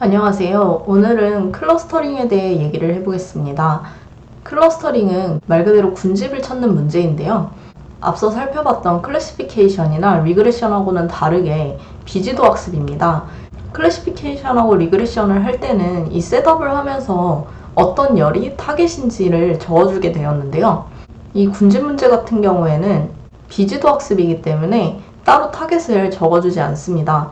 안녕하세요. 오늘은 클러스터링에 대해 얘기를 해보겠습니다. 클러스터링은 말 그대로 군집을 찾는 문제인데요. 앞서 살펴봤던 클래시피케이션이나 리그레션하고는 다르게 비지도 학습입니다. 클래시피케이션하고 리그레션을 할 때는 이 셋업을 하면서 어떤 열이 타겟인지를 적어주게 되었는데요. 이 군집 문제 같은 경우에는 비지도 학습이기 때문에 따로 타겟을 적어주지 않습니다.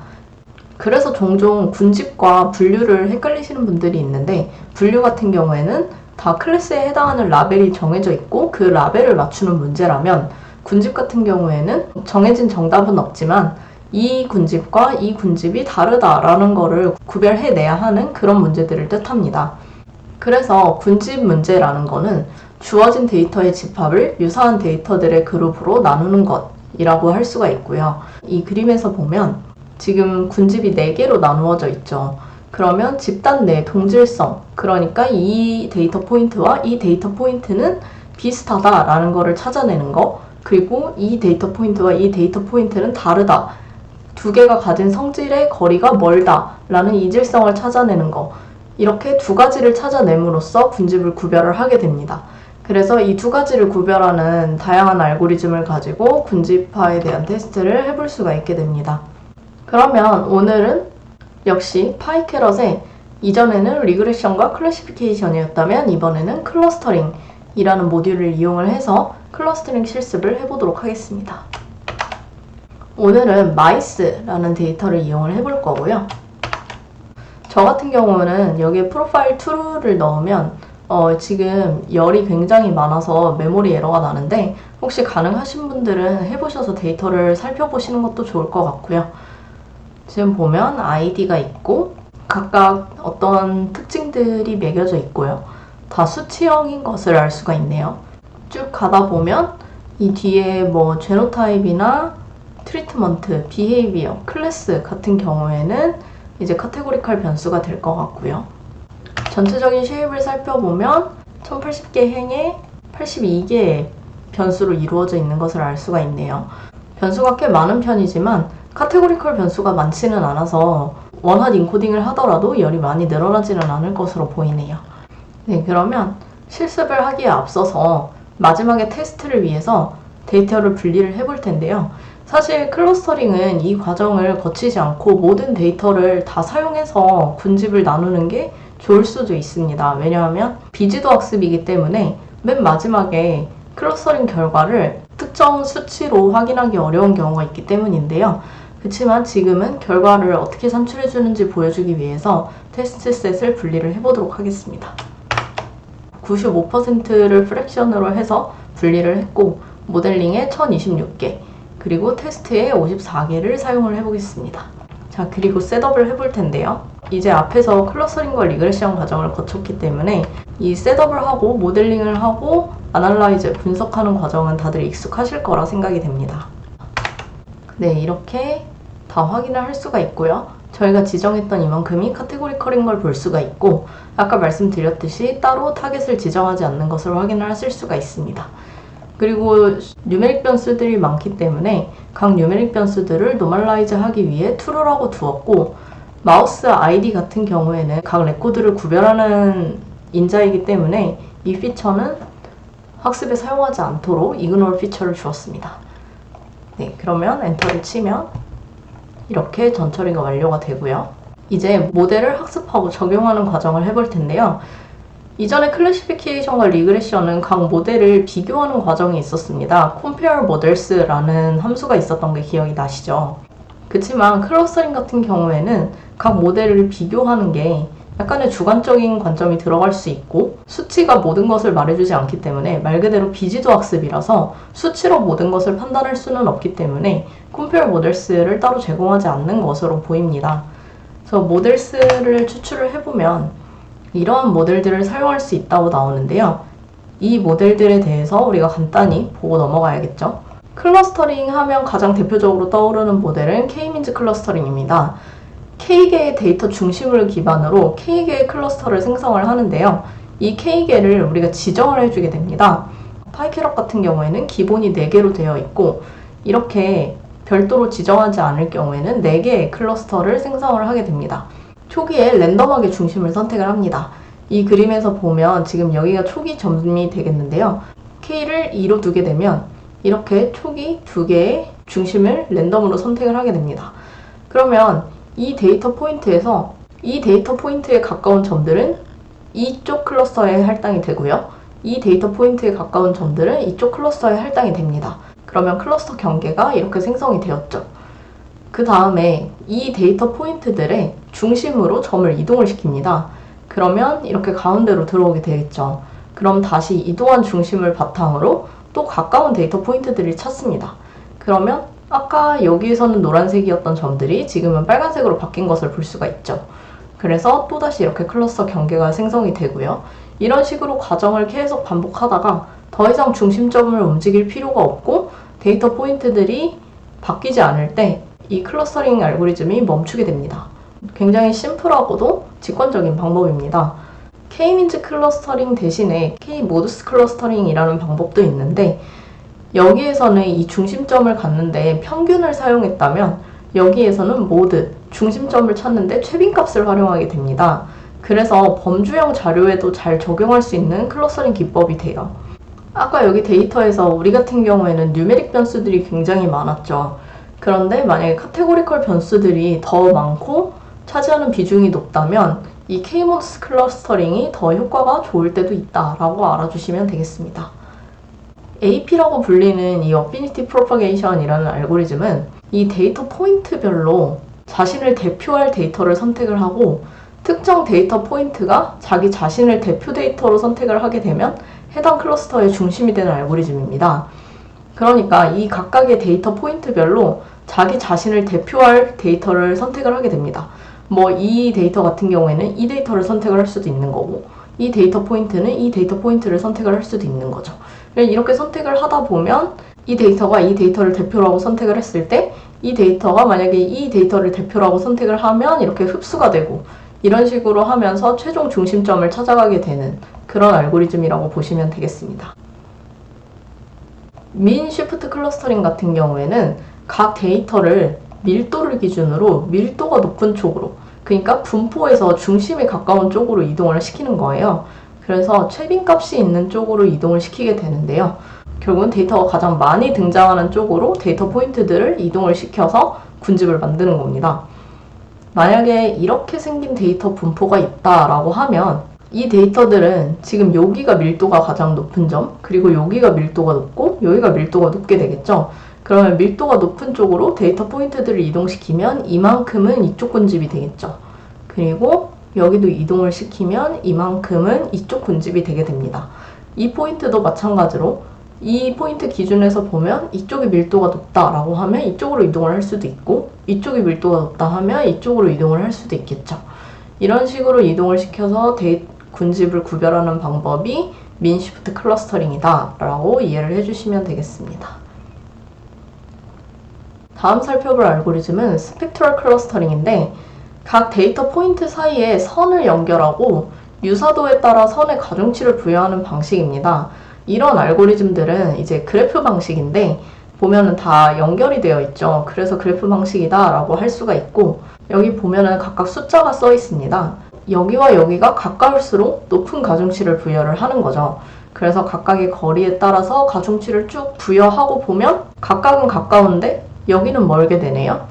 그래서 종종 군집과 분류를 헷갈리시는 분들이 있는데, 분류 같은 경우에는 다 클래스에 해당하는 라벨이 정해져 있고 그 라벨을 맞추는 문제라면, 군집 같은 경우에는 정해진 정답은 없지만 이 군집과 이 군집이 다르다라는 거를 구별해내야 하는 그런 문제들을 뜻합니다. 그래서 군집 문제라는 거는 주어진 데이터의 집합을 유사한 데이터들의 그룹으로 나누는 것이라고 할 수가 있고요. 이 그림에서 보면 지금 군집이 4개로 나누어져 있죠. 그러면 집단 내 동질성, 그러니까 이 데이터 포인트와 이 데이터 포인트는 비슷하다라는 거를 찾아내는 거, 그리고 이 데이터 포인트와 이 데이터 포인트는 다르다, 두 개가 가진 성질의 거리가 멀다라는 이질성을 찾아내는 거, 이렇게 두 가지를 찾아냄으로써 군집을 구별을 하게 됩니다. 그래서 이 두 가지를 구별하는 다양한 알고리즘을 가지고 군집화에 대한 테스트를 해볼 수가 있게 됩니다. 그러면 오늘은 역시 파이캐럿의 이전에는 리그레션과 클래시피케이션이었다면 이번에는 클러스터링이라는 모듈을 이용을 해서 클러스터링 실습을 해보도록 하겠습니다. 오늘은 마이스라는 데이터를 이용을 해볼 거고요. 저 같은 경우는 여기에 프로파일 true를 넣으면 지금 열이 굉장히 많아서 메모리 에러가 나는데, 혹시 가능하신 분들은 해보셔서 데이터를 살펴보시는 것도 좋을 것 같고요. 지금 보면 아이디가 있고 각각 어떤 특징들이 매겨져 있고요. 다 수치형인 것을 알 수가 있네요. 쭉 가다 보면 이 뒤에 뭐 제노타입이나 트리트먼트, 비헤이비어, 클래스 같은 경우에는 이제 카테고리컬 변수가 될 것 같고요. 전체적인 쉐입을 살펴보면 1080개 행에 82개의 변수로 이루어져 있는 것을 알 수가 있네요. 변수가 꽤 많은 편이지만 카테고리컬 변수가 많지는 않아서 원핫 인코딩을 하더라도 열이 많이 늘어나지는 않을 것으로 보이네요. 네, 그러면 실습을 하기에 앞서서 마지막에 테스트를 위해서 데이터를 분리를 해볼 텐데요. 사실 클러스터링은 이 과정을 거치지 않고 모든 데이터를 다 사용해서 군집을 나누는 게 좋을 수도 있습니다. 왜냐하면 비지도 학습이기 때문에 맨 마지막에 클러스터링 결과를 특정 수치로 확인하기 어려운 경우가 있기 때문인데요. 그렇지만 지금은 결과를 어떻게 산출해 주는지 보여주기 위해서 테스트 셋을 분리를 해보도록 하겠습니다. 95%를 프랙션으로 해서 분리를 했고, 모델링에 1026개, 그리고 테스트에 54개를 사용을 해보겠습니다. 자, 그리고 셋업을 해볼 텐데요. 이제 앞에서 클러스터링과 리그레션 과정을 거쳤기 때문에 이 셋업을 하고 모델링을 하고 아날라이즈, 분석하는 과정은 다들 익숙하실 거라 생각이 됩니다. 네, 이렇게 다 확인을 할 수가 있고요. 저희가 지정했던 이만큼이 카테고리컬인 걸 볼 수가 있고, 아까 말씀드렸듯이 따로 타겟을 지정하지 않는 것을 확인을 하실 수가 있습니다. 그리고 뉴메릭 변수들이 많기 때문에 각 뉴메릭 변수들을 노멀라이즈 하기 위해 true라고 두었고, 마우스 ID 같은 경우에는 각 레코드를 구별하는 인자이기 때문에 이 피처는 학습에 사용하지 않도록 ignore 피처를 주었습니다. 네, 그러면 엔터를 치면 이렇게 전 처리가 완료가 되고요. 이제 모델을 학습하고 적용하는 과정을 해볼 텐데요. 이전에 클래시피케이션과 리그레션은 각 모델을 비교하는 과정이 있었습니다. compare models라는 함수가 있었던 게 기억이 나시죠? 그렇지만 클러스터링 같은 경우에는 각 모델을 비교하는 게 약간의 주관적인 관점이 들어갈 수 있고, 수치가 모든 것을 말해주지 않기 때문에 말 그대로 비지도 학습이라서 수치로 모든 것을 판단할 수는 없기 때문에 compare models를 따로 제공하지 않는 것으로 보입니다. 그래서 models를 추출을 해보면 이러한 모델들을 사용할 수 있다고 나오는데요. 이 모델들에 대해서 우리가 간단히 보고 넘어가야겠죠. 클러스터링 하면 가장 대표적으로 떠오르는 모델은 K-means 클러스터링입니다. K개의 데이터 중심을 기반으로 K개의 클러스터를 생성을 하는데요. 이 K개를 우리가 지정을 해주게 됩니다. 파이캐럿 같은 경우에는 기본이 4개로 되어 있고, 이렇게 별도로 지정하지 않을 경우에는 4개의 클러스터를 생성을 하게 됩니다. 초기에 랜덤하게 중심을 선택을 합니다. 이 그림에서 보면 지금 여기가 초기 점이 되겠는데요. K를 2로 두게 되면 이렇게 초기 두 개의 중심을 랜덤으로 선택을 하게 됩니다. 그러면 이 데이터 포인트에서 이 데이터 포인트에 가까운 점들은 이쪽 클러스터에 할당이 되고요. 이 데이터 포인트에 가까운 점들은 이쪽 클러스터에 할당이 됩니다. 그러면 클러스터 경계가 이렇게 생성이 되었죠. 그 다음에 이 데이터 포인트들의 중심으로 점을 이동을 시킵니다. 그러면 이렇게 가운데로 들어오게 되겠죠. 그럼 다시 이동한 중심을 바탕으로 또 가까운 데이터 포인트들을 찾습니다. 그러면 아까 여기에서는 노란색이었던 점들이 지금은 빨간색으로 바뀐 것을 볼 수가 있죠. 그래서 또다시 이렇게 클러스터 경계가 생성이 되고요. 이런 식으로 과정을 계속 반복하다가 더 이상 중심점을 움직일 필요가 없고 데이터 포인트들이 바뀌지 않을 때 이 클러스터링 알고리즘이 멈추게 됩니다. 굉장히 심플하고도 직관적인 방법입니다. K-민즈 클러스터링 대신에 K-모두스 클러스터링이라는 방법도 있는데 여기에서는 이 중심점을 갖는데 평균을 사용했다면 여기에서는 모드, 중심점을 찾는데 최빈값을 활용하게 됩니다. 그래서 범주형 자료에도 잘 적용할 수 있는 클러스터링 기법이 돼요. 아까 여기 데이터에서 우리 같은 경우에는 뉴메릭 변수들이 굉장히 많았죠. 그런데 만약에 카테고리컬 변수들이 더 많고 차지하는 비중이 높다면 이 K-모두스 클러스터링이 더 효과가 좋을 때도 있다라고 알아주시면 되겠습니다. AP라고 불리는 이 어피니티 프로퍼게이션이라는 알고리즘은 이 데이터 포인트별로 자신을 대표할 데이터를 선택을 하고 특정 데이터 포인트가 자기 자신을 대표 데이터로 선택을 하게 되면 해당 클러스터의 중심이 되는 알고리즘입니다. 그러니까 이 각각의 데이터 포인트별로 자기 자신을 대표할 데이터를 선택을 하게 됩니다. 뭐 이 데이터 같은 경우에는 이 데이터를 선택을 할 수도 있는 거고 이 데이터 포인트는 이 데이터 포인트를 선택을 할 수도 있는 거죠. 이렇게 선택을 하다 보면 이 데이터가 이 데이터를 대표라고 선택을 했을 때 이 데이터가 만약에 이 데이터를 대표라고 선택을 하면 이렇게 흡수가 되고 이런 식으로 하면서 최종 중심점을 찾아가게 되는 그런 알고리즘이라고 보시면 되겠습니다. 민 쉬프트 클러스터링 같은 경우에는 각 데이터를 밀도를 기준으로 밀도가 높은 쪽으로, 그러니까 분포에서 중심에 가까운 쪽으로 이동을 시키는 거예요. 그래서 최빈값이 있는 쪽으로 이동을 시키게 되는데요. 결국은 데이터가 가장 많이 등장하는 쪽으로 데이터 포인트들을 이동을 시켜서 군집을 만드는 겁니다. 만약에 이렇게 생긴 데이터 분포가 있다라고 하면 이 데이터들은 지금 여기가 밀도가 가장 높은 점, 그리고 여기가 밀도가 높고 여기가 밀도가 높게 되겠죠. 그러면 밀도가 높은 쪽으로 데이터 포인트들을 이동시키면 이만큼은 이쪽 군집이 되겠죠. 그리고 여기도 이동을 시키면 이만큼은 이쪽 군집이 되게 됩니다. 이 포인트도 마찬가지로 이 포인트 기준에서 보면 이쪽이 밀도가 높다라고 하면 이쪽으로 이동을 할 수도 있고 이쪽이 밀도가 높다 하면 이쪽으로 이동을 할 수도 있겠죠. 이런 식으로 이동을 시켜서 군집을 구별하는 방법이 민 쉬프트 클러스터링이다 라고 이해를 해주시면 되겠습니다. 다음 살펴볼 알고리즘은 스펙트럴 클러스터링인데 각 데이터 포인트 사이에 선을 연결하고 유사도에 따라 선의 가중치를 부여하는 방식입니다. 이런 알고리즘들은 이제 그래프 방식인데 보면은 다 연결이 되어 있죠. 그래서 그래프 방식이다 라고 할 수가 있고 여기 보면은 각각 숫자가 써 있습니다. 여기와 여기가 가까울수록 높은 가중치를 부여를 하는 거죠. 그래서 각각의 거리에 따라서 가중치를 쭉 부여하고 보면 각각은 가까운데 여기는 멀게 되네요.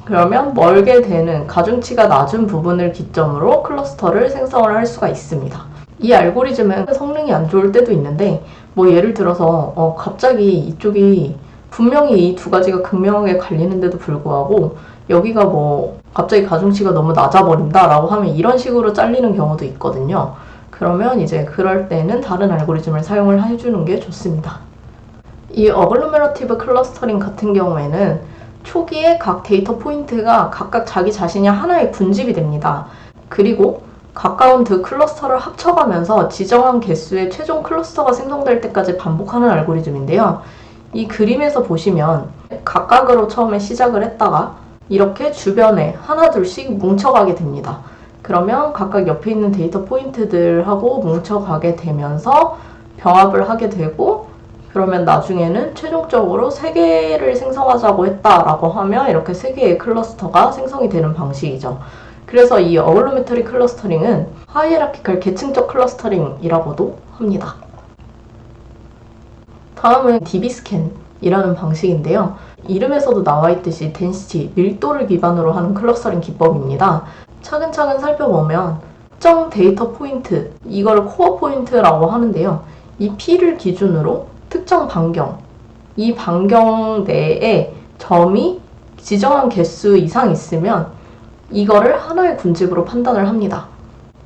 그러면 멀게 되는 가중치가 낮은 부분을 기점으로 클러스터를 생성을 할 수가 있습니다. 이 알고리즘은 성능이 안 좋을 때도 있는데 뭐 예를 들어서 갑자기 이쪽이 분명히 이 두 가지가 극명하게 갈리는데도 불구하고 여기가 뭐 갑자기 가중치가 너무 낮아버린다 라고 하면 이런 식으로 잘리는 경우도 있거든요. 그러면 이제 그럴 때는 다른 알고리즘을 사용을 해주는 게 좋습니다. 이 어글로메러티브 클러스터링 같은 경우에는 초기에 각 데이터 포인트가 각각 자기 자신이 하나의 군집이 됩니다. 그리고 가까운 두 클러스터를 합쳐가면서 지정한 개수의 최종 클러스터가 생성될 때까지 반복하는 알고리즘인데요. 이 그림에서 보시면 각각으로 처음에 시작을 했다가 이렇게 주변에 하나 둘씩 뭉쳐가게 됩니다. 그러면 각각 옆에 있는 데이터 포인트들하고 뭉쳐가게 되면서 병합을 하게 되고 그러면 나중에는 최종적으로 3개를 생성하자고 했다라고 하면 이렇게 3개의 클러스터가 생성이 되는 방식이죠. 그래서 이 어글로메터리 클러스터링은 하이에라키컬 계층적 클러스터링이라고도 합니다. 다음은 DB스캔이라는 방식인데요. 이름에서도 나와 있듯이 덴시티, 밀도를 기반으로 하는 클러스터링 기법입니다. 차근차근 살펴보면 특정 데이터 포인트, 이걸 코어 포인트라고 하는데요. 이 P를 기준으로 특정 반경, 이 반경 내에 점이 지정한 개수 이상 있으면 이거를 하나의 군집으로 판단을 합니다.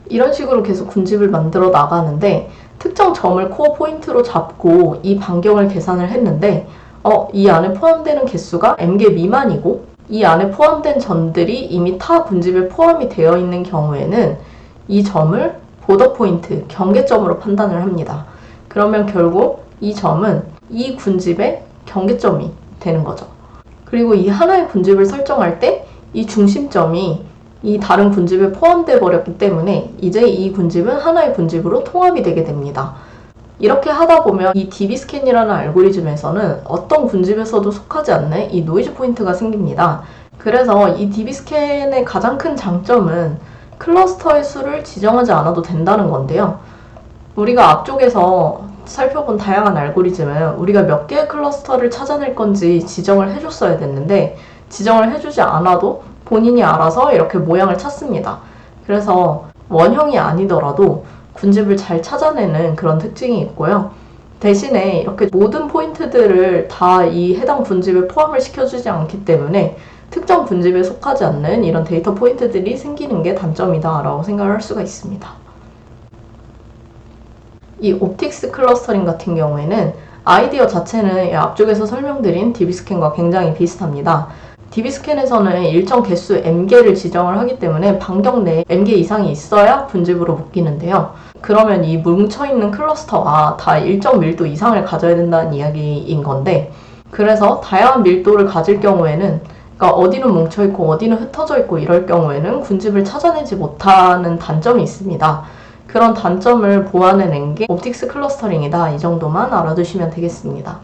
이런 식으로 계속 군집을 만들어 나가는데 특정 점을 코어 포인트로 잡고 이 반경을 계산을 했는데 이 안에 포함되는 개수가 m개 미만이고 이 안에 포함된 점들이 이미 타 군집에 포함이 되어 있는 경우에는 이 점을 보더 포인트, 경계점으로 판단을 합니다. 그러면 결국 이 점은 이 군집의 경계점이 되는 거죠. 그리고 이 하나의 군집을 설정할 때 이 중심점이 이 다른 군집에 포함되어 버렸기 때문에 이제 이 군집은 하나의 군집으로 통합이 되게 됩니다. 이렇게 하다 보면 이 DB스캔이라는 알고리즘에서는 어떤 군집에서도 속하지 않는 이 노이즈 포인트가 생깁니다. 그래서 이 DB스캔의 가장 큰 장점은 클러스터의 수를 지정하지 않아도 된다는 건데요. 우리가 앞쪽에서 살펴본 다양한 알고리즘은 우리가 몇 개의 클러스터를 찾아낼 건지 지정을 해줬어야 됐는데 지정을 해주지 않아도 본인이 알아서 이렇게 모양을 찾습니다. 그래서 원형이 아니더라도 군집을 잘 찾아내는 그런 특징이 있고요. 대신에 이렇게 모든 포인트들을 다 이 해당 군집에 포함을 시켜주지 않기 때문에 특정 군집에 속하지 않는 이런 데이터 포인트들이 생기는 게 단점이다 라고 생각을 할 수가 있습니다. 이 옵틱스 클러스터링 같은 경우에는 아이디어 자체는 앞쪽에서 설명드린 DB스캔과 굉장히 비슷합니다. DB스캔에서는 일정 개수 m개를 지정을 하기 때문에 반경 내에 m개 이상이 있어야 군집으로 묶이는데요. 그러면 이 뭉쳐있는 클러스터가 다 일정 밀도 이상을 가져야 된다는 이야기인 건데, 그래서 다양한 밀도를 가질 경우에는, 그러니까 어디는 뭉쳐있고 어디는 흩어져 있고 이럴 경우에는 군집을 찾아내지 못하는 단점이 있습니다. 그런 단점을 보완해낸 게 옵틱스 클러스터링이다, 이 정도만 알아두시면 되겠습니다.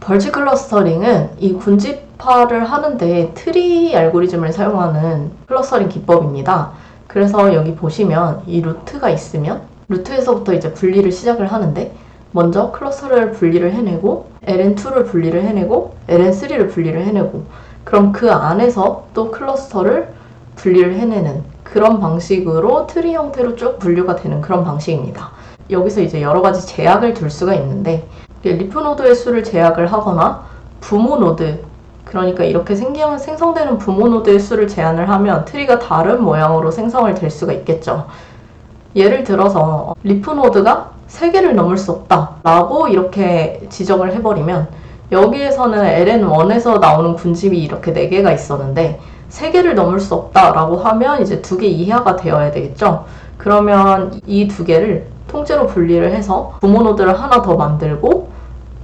벌지 클러스터링은 이 군집화를 하는데 트리 알고리즘을 사용하는 클러스터링 기법입니다. 그래서 여기 보시면 이 루트가 있으면 루트에서부터 이제 분리를 시작을 하는데 먼저 클러스터를 분리를 해내고 LN2를 분리를 해내고 LN3를 분리를 해내고 그럼 그 안에서 또 클러스터를 분리를 해내는 그런 방식으로 트리 형태로 쭉 분류가 되는 그런 방식입니다. 여기서 이제 여러 가지 제약을 둘 수가 있는데 리프 노드의 수를 제약을 하거나 부모 노드, 그러니까 이렇게 생성되는 부모 노드의 수를 제한을 하면 트리가 다른 모양으로 생성을 될 수가 있겠죠. 예를 들어서 리프 노드가 3개를 넘을 수 없다 라고 이렇게 지정을 해버리면 여기에서는 LN1에서 나오는 군집이 이렇게 4개가 있었는데 3개를 넘을 수 없다 라고 하면 이제 2개 이하가 되어야 되겠죠. 그러면 이 2개를 통째로 분리를 해서 부모 노드를 하나 더 만들고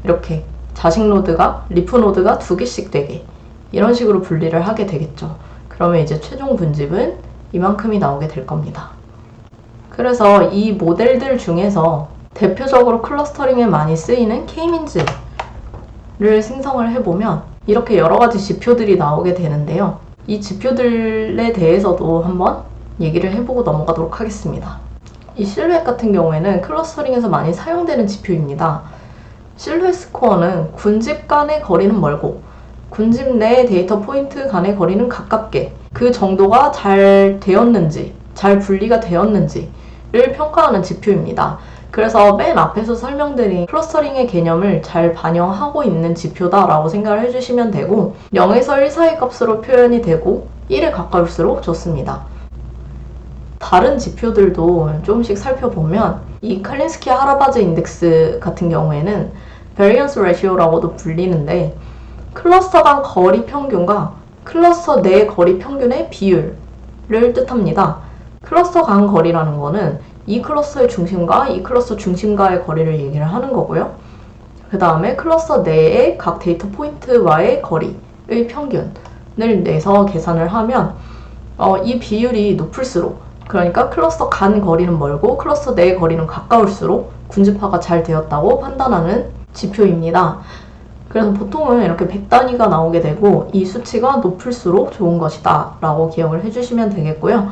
이렇게 자식 노드가, 리프 노드가 2개씩 되게 이런 식으로 분리를 하게 되겠죠. 그러면 이제 최종 군집은 이만큼이 나오게 될 겁니다. 그래서 이 모델들 중에서 대표적으로 클러스터링에 많이 쓰이는 K-민즈를 생성을 해보면 이렇게 여러 가지 지표들이 나오게 되는데요. 이 지표들에 대해서도 한번 얘기를 해보고 넘어가도록 하겠습니다. 이 실루엣 같은 경우에는 클러스터링에서 많이 사용되는 지표입니다. 실루엣 스코어는 군집 간의 거리는 멀고 군집 내 데이터 포인트 간의 거리는 가깝게 그 정도가 잘 되었는지, 잘 분리가 되었는지를 평가하는 지표입니다. 그래서 맨 앞에서 설명드린 클러스터링의 개념을 잘 반영하고 있는 지표다라고 생각을 해주시면 되고 0에서 1 사이 값으로 표현이 되고 1에 가까울수록 좋습니다. 다른 지표들도 조금씩 살펴보면 이 칼린스키 하라바즈 인덱스 같은 경우에는 베리언스 레시오라고도 불리는데 클러스터 간 거리 평균과 클러스터 내 거리 평균의 비율을 뜻합니다. 클러스터 간 거리라는 거는 이 클러스터의 중심과 이 클러스터 중심과의 거리를 얘기를 하는 거고요. 그 다음에 클러스터 내의 각 데이터 포인트와의 거리의 평균을 내서 계산을 하면 이 비율이 높을수록, 그러니까 클러스터 간 거리는 멀고 클러스터 내의 거리는 가까울수록 군집화가 잘 되었다고 판단하는 지표입니다. 그래서 보통은 이렇게 100단위가 나오게 되고 이 수치가 높을수록 좋은 것이다 라고 기억을 해주시면 되겠고요.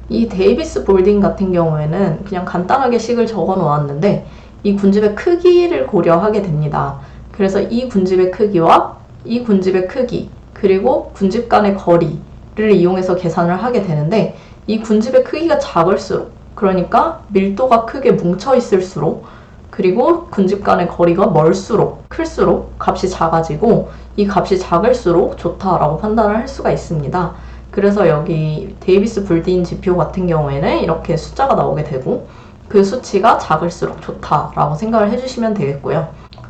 이 데이비스 볼딩 같은 경우에는 그냥 간단하게 식을 적어 놓았는데 이 군집의 크기를 고려하게 됩니다. 그래서 이 군집의 크기와 이 군집의 크기 그리고 군집 간의 거리를 이용해서 계산을 하게 되는데 이 군집의 크기가 작을수록 그러니까 밀도가 크게 뭉쳐 있을수록 그리고 군집 간의 거리가 멀수록 클수록 값이 작아지고 이 값이 작을수록 좋다라고 판단을 할 수가 있습니다. 그래서 여기 데이비스 볼딩 지표 같은 경우에는 이렇게 숫자가 나오게 되고 그 수치가 작을수록 좋다라고 생각을 해주시면 되겠고요.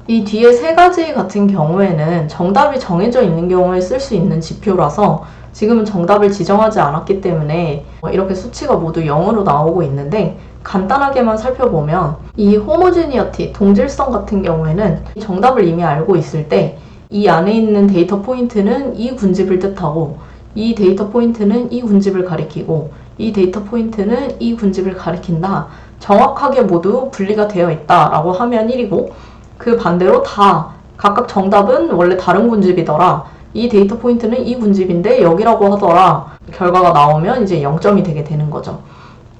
이 뒤에 세 가지 같은 경우에는 정답이 정해져 있는 경우에 쓸 수 있는 지표라서 지금은 정답을 지정하지 않았기 때문에 이렇게 수치가 모두 0으로 나오고 있는데 간단하게만 살펴보면 이 호모지니어티, 동질성 같은 경우에는 정답을 이미 알고 있을 때 이 안에 있는 데이터 포인트는 이 군집을 뜻하고 이 데이터 포인트는 이 군집을 가리키고 이 데이터 포인트는 이 군집을 가리킨다. 정확하게 모두 분리가 되어 있다라고 하면 1이고 그 반대로 다 각각 정답은 원래 다른 군집이더라. 이 데이터 포인트는 이 군집인데 여기라고 하더라. 결과가 나오면 이제 0점이 되게 되는 거죠.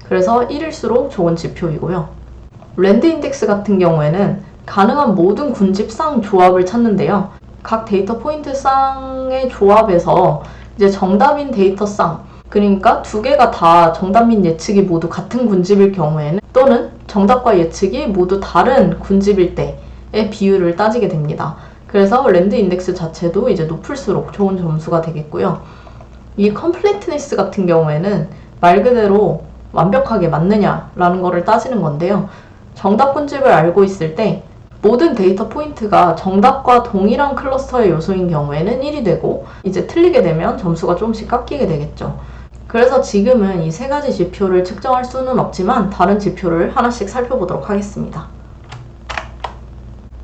그래서 1일수록 좋은 지표이고요. 랜드 인덱스 같은 경우에는 가능한 모든 군집 쌍 조합을 찾는데요. 각 데이터 포인트 쌍의 조합에서 이제 정답인 데이터 쌍, 그러니까 두 개가 다 정답 및 예측이 모두 같은 군집일 경우에는 또는 정답과 예측이 모두 다른 군집일 때의 비율을 따지게 됩니다. 그래서 랜드 인덱스 자체도 이제 높을수록 좋은 점수가 되겠고요. 이 컴플리트니스 같은 경우에는 말 그대로 완벽하게 맞느냐라는 거를 따지는 건데요. 정답 군집을 알고 있을 때 모든 데이터 포인트가 정답과 동일한 클러스터의 요소인 경우에는 1이 되고 이제 틀리게 되면 점수가 조금씩 깎이게 되겠죠. 그래서 지금은 이 세 가지 지표를 측정할 수는 없지만 다른 지표를 하나씩 살펴보도록 하겠습니다.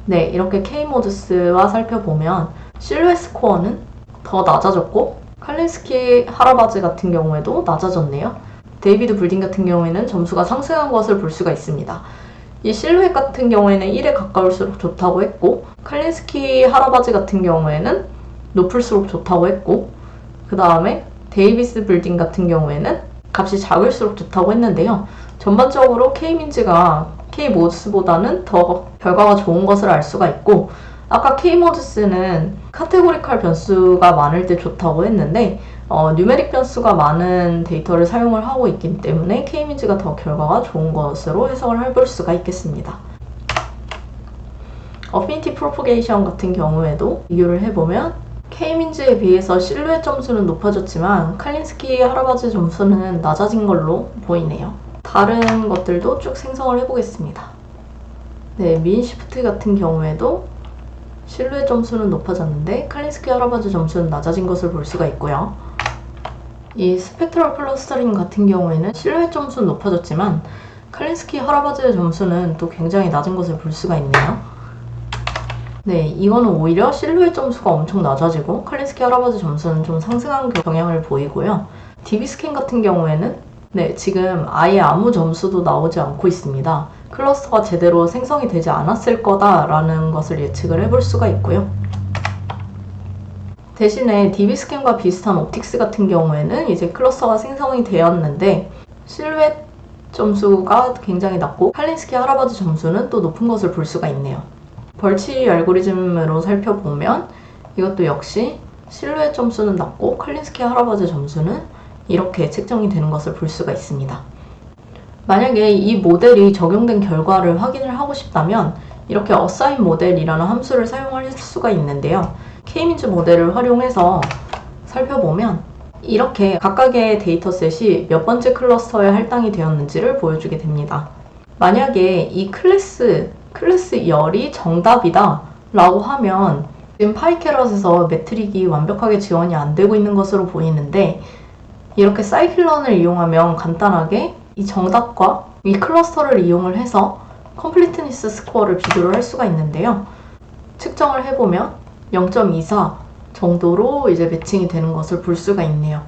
네, 이렇게 K-모드스와 살펴보면 실루엣 스코어는 더 낮아졌고 칼린스키 하라바즈 같은 경우에도 낮아졌네요. 데이비드 볼딩 같은 경우에는 점수가 상승한 것을 볼 수가 있습니다. 이 실루엣 같은 경우에는 1에 가까울수록 좋다고 했고 칼린스키 하라바즈 같은 경우에는 높을수록 좋다고 했고 그 다음에 데이비스 볼딩 같은 경우에는 값이 작을수록 좋다고 했는데요. 전반적으로 K민즈가 K모드스보다는 더 결과가 좋은 것을 알 수가 있고 아까 K모드스는 카테고리칼 변수가 많을 때 좋다고 했는데 뉴메릭 변수가 많은 데이터를 사용을 하고 있기 때문에 K민즈가 더 결과가 좋은 것으로 해석을 해볼 수가 있겠습니다. 어피니티 프로포게이션 같은 경우에도 비교를 해보면 K민즈에 비해서 실루엣 점수는 높아졌지만 칼린스키 하라바즈 점수는 낮아진 걸로 보이네요. 다른 것들도 쭉 생성을 해보겠습니다. 네, 민시프트 같은 경우에도 실루엣 점수는 높아졌는데 칼린스키 하라바즈 점수는 낮아진 것을 볼 수가 있고요. 이 스펙트럴 클러스터링 같은 경우에는 실루엣 점수는 높아졌지만 칼린스키 하라바즈의 점수는 또 굉장히 낮은 것을 볼 수가 있네요. 네, 이거는 오히려 실루엣 점수가 엄청 낮아지고 칼린스키 하라바즈 점수는 좀 상승한 경향을 보이고요. DB스캔 같은 경우에는 네, 지금 아예 아무 점수도 나오지 않고 있습니다. 클러스터가 제대로 생성이 되지 않았을 거다라는 것을 예측을 해볼 수가 있고요. 대신에 DB스캔과 비슷한 옵틱스 같은 경우에는 이제 클러스터가 생성이 되었는데 실루엣 점수가 굉장히 낮고 칼린스키 하라바즈 점수는 또 높은 것을 볼 수가 있네요. 벌치 알고리즘으로 살펴보면 이것도 역시 실루엣 점수는 낮고 칼린스키 하라바즈 점수는 이렇게 측정이 되는 것을 볼 수가 있습니다. 만약에 이 모델이 적용된 결과를 확인을 하고 싶다면 이렇게 assign 모델이라는 함수를 사용할 수가 있는데요. K-민즈 모델을 활용해서 살펴보면 이렇게 각각의 데이터셋이 몇 번째 클러스터에 할당이 되었는지를 보여주게 됩니다. 만약에 이 클래스 열이 정답이다 라고 하면 지금 파이캐럿에서 매트릭이 완벽하게 지원이 안 되고 있는 것으로 보이는데 이렇게 사이클런을 이용하면 간단하게 이 정답과 이 클러스터를 이용을 해서 컴플리트니스 스코어를 비교를 할 수가 있는데요. 측정을 해보면 0.24 정도로 이제 매칭이 되는 것을 볼 수가 있네요.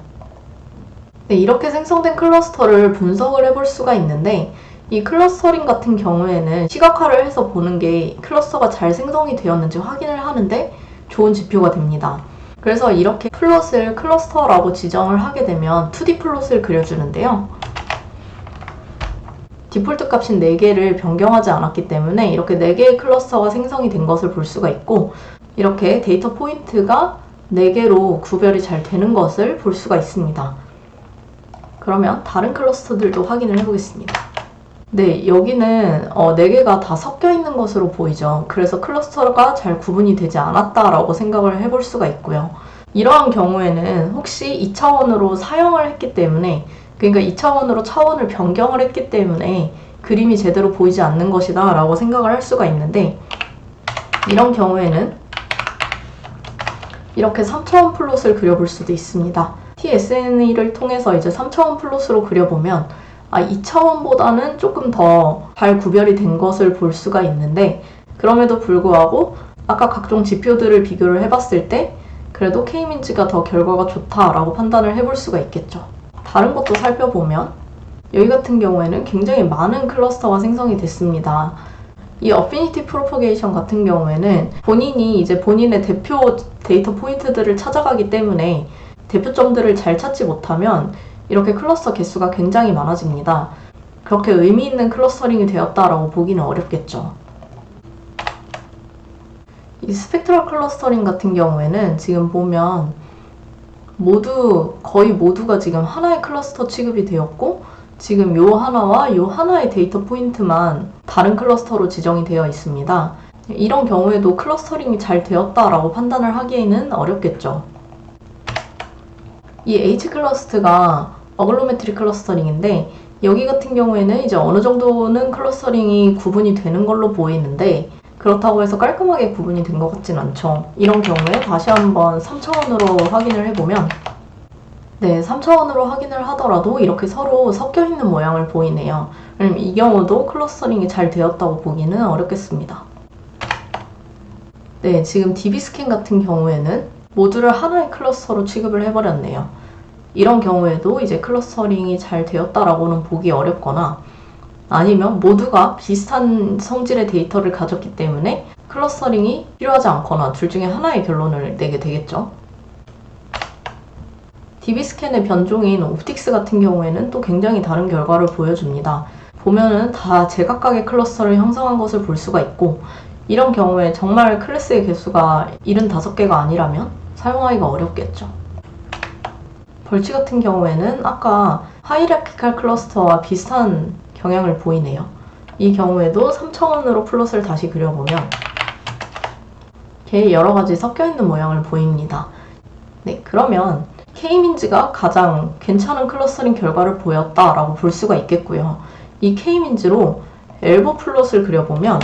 네, 이렇게 생성된 클러스터를 분석을 해볼 수가 있는데 이 클러스터링 같은 경우에는 시각화를 해서 보는 게 클러스터가 잘 생성이 되었는지 확인을 하는데 좋은 지표가 됩니다. 그래서 이렇게 플롯을 클러스터라고 지정을 하게 되면 2D 플롯을 그려주는데요. 디폴트 값인 4개를 변경하지 않았기 때문에 이렇게 4개의 클러스터가 생성이 된 것을 볼 수가 있고, 이렇게 데이터 포인트가 4개로 구별이 잘 되는 것을 볼 수가 있습니다. 그러면 다른 클러스터들도 확인을 해보겠습니다. 네, 여기는 4개가 다 섞여 있는 것으로 보이죠. 그래서 클러스터가 잘 구분이 되지 않았다라고 생각을 해볼 수가 있고요. 이러한 경우에는 혹시 2차원으로 사용을 했기 때문에, 그러니까 2차원으로 차원을 변경을 했기 때문에 그림이 제대로 보이지 않는 것이다 라고 생각을 할 수가 있는데, 이런 경우에는 이렇게 3차원 플롯을 그려볼 수도 있습니다. TSNE를 통해서 이제 3차원 플롯으로 그려보면 2차원보다는 조금 더 잘 구별이 된 것을 볼 수가 있는데, 그럼에도 불구하고 아까 각종 지표들을 비교를 해봤을 때 그래도 K민지가 더 결과가 좋다라고 판단을 해볼 수가 있겠죠. 다른 것도 살펴보면 여기 같은 경우에는 굉장히 많은 클러스터가 생성이 됐습니다. 이 어피니티 프로퍼게이션 같은 경우에는 본인이 이제 본인의 대표 데이터 포인트들을 찾아가기 때문에 대표점들을 잘 찾지 못하면 이렇게 클러스터 개수가 굉장히 많아집니다. 그렇게 의미 있는 클러스터링이 되었다라고 보기는 어렵겠죠. 이 스펙트럴 클러스터링 같은 경우에는 지금 보면 거의 모두가 지금 하나의 클러스터 취급이 되었고, 지금 요 하나와 요 하나의 데이터 포인트만 다른 클러스터로 지정이 되어 있습니다. 이런 경우에도 클러스터링이 잘 되었다라고 판단을 하기에는 어렵겠죠. 이 H클러스트가 어글로메트리 클러스터링인데, 여기 같은 경우에는 이제 어느 정도는 클러스터링이 구분이 되는 걸로 보이는데, 그렇다고 해서 깔끔하게 구분이 된 것 같진 않죠. 이런 경우에 다시 한번 3차원으로 확인을 해보면, 네, 3차원으로 확인을 하더라도 이렇게 서로 섞여 있는 모양을 보이네요. 그럼 이 경우도 클러스터링이 잘 되었다고 보기는 어렵겠습니다. 네, 지금 DB스캔 같은 경우에는 모두를 하나의 클러스터로 취급을 해버렸네요. 이런 경우에도 이제 클러스터링이 잘 되었다라고는 보기 어렵거나, 아니면 모두가 비슷한 성질의 데이터를 가졌기 때문에 클러스터링이 필요하지 않거나 둘 중에 하나의 결론을 내게 되겠죠. DB스캔의 변종인 옵틱스 같은 경우에는 또 굉장히 다른 결과를 보여줍니다. 보면은 다 제각각의 클러스터를 형성한 것을 볼 수가 있고, 이런 경우에 정말 클래스의 개수가 75개가 아니라면 사용하기가 어렵겠죠. 벌치 같은 경우에는 아까 하이라키칼 클러스터와 비슷한 경향을 보이네요. 이 경우에도 3차원으로 플롯을 다시 그려보면 이렇게 여러가지 섞여있는 모양을 보입니다. 네, 그러면 K민지가 가장 괜찮은 클러스터링 결과를 보였다라고 볼 수가 있겠고요. 이 K민지로 엘보 플롯을 그려보면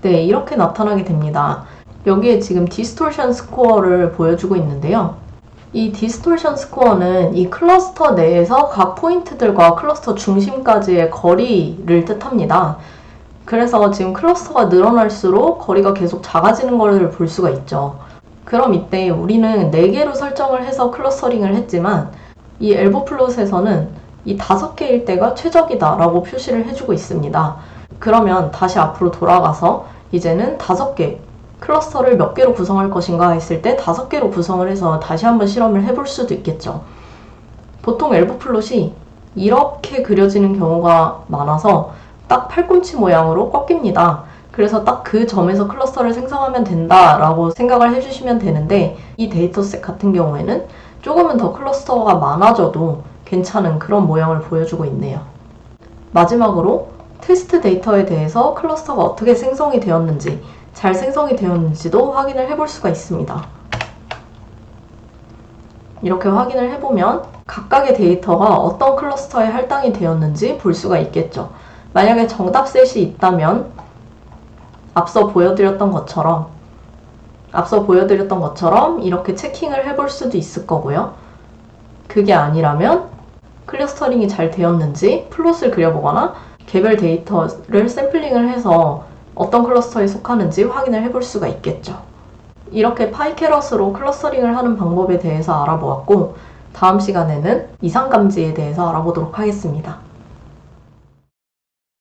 네, 이렇게 나타나게 됩니다. 여기에 지금 디스토션 스코어를 보여주고 있는데요. 이 디스토션 스코어는 이 클러스터 내에서 각 포인트들과 클러스터 중심까지의 거리를 뜻합니다. 그래서 지금 클러스터가 늘어날수록 거리가 계속 작아지는 것을 볼 수가 있죠. 그럼 이때 우리는 4개로 설정을 해서 클러스터링을 했지만, 이 엘보 플롯에서는 이 5개일 때가 최적이다 라고 표시를 해주고 있습니다. 그러면 다시 앞으로 돌아가서 이제는 5개 클러스터를 몇 개로 구성할 것인가 했을 때 5개로 구성을 해서 다시 한번 실험을 해볼 수도 있겠죠. 보통 엘보 플롯이 이렇게 그려지는 경우가 많아서 딱 팔꿈치 모양으로 꺾입니다. 그래서 딱 그 점에서 클러스터를 생성하면 된다라고 생각을 해주시면 되는데, 이 데이터셋 같은 경우에는 조금은 더 클러스터가 많아져도 괜찮은 그런 모양을 보여주고 있네요. 마지막으로 테스트 데이터에 대해서 클러스터가 어떻게 생성이 되었는지, 잘 생성이 되었는지도 확인을 해볼 수가 있습니다. 이렇게 확인을 해보면 각각의 데이터가 어떤 클러스터에 할당이 되었는지 볼 수가 있겠죠. 만약에 정답셋이 있다면 앞서 보여드렸던 것처럼 이렇게 체킹을 해볼 수도 있을 거고요. 그게 아니라면 클러스터링이 잘 되었는지 플롯을 그려보거나 개별 데이터를 샘플링을 해서 어떤 클러스터에 속하는지 확인을 해볼 수가 있겠죠. 이렇게 파이캐럿으로 클러스터링을 하는 방법에 대해서 알아보았고, 다음 시간에는 이상감지에 대해서 알아보도록 하겠습니다.